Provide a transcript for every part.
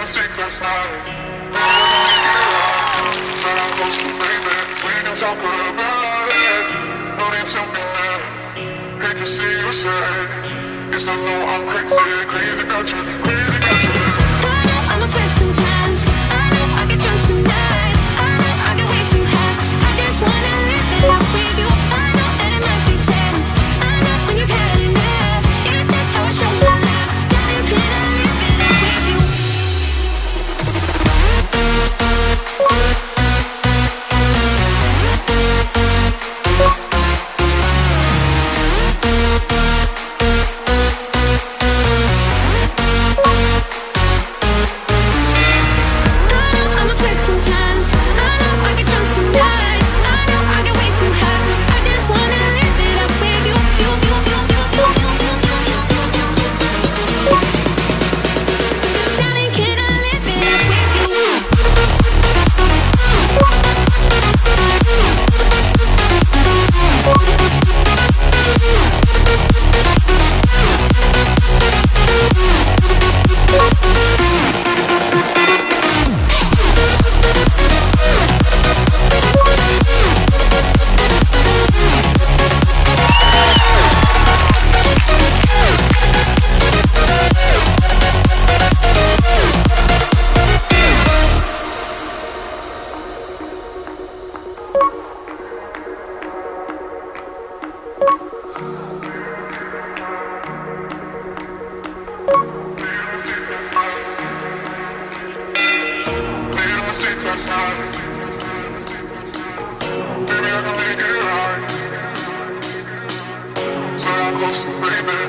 mistake last night. Said I'm close to baby, we can talk about it. No need to be mad, hate to see you sad. Yes, I know I'm crazy, crazy about you, crazy about you. I know I'm upset sometimes, I know I get drunk some nights, I know I get way too high, I just wanna live it up with you. I know that it might be tense, I know when you've had enough, it's just how I show my love. Darling, can I live it up with you? I'm upset sometimes, I know I get drunk some nights, I know I get way too high, I just wanna live it up with you. Darling, can I live it up with you? Made a mistake last night. Maybe I can make it right. Said I'm close to baby,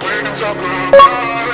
we can talk about it.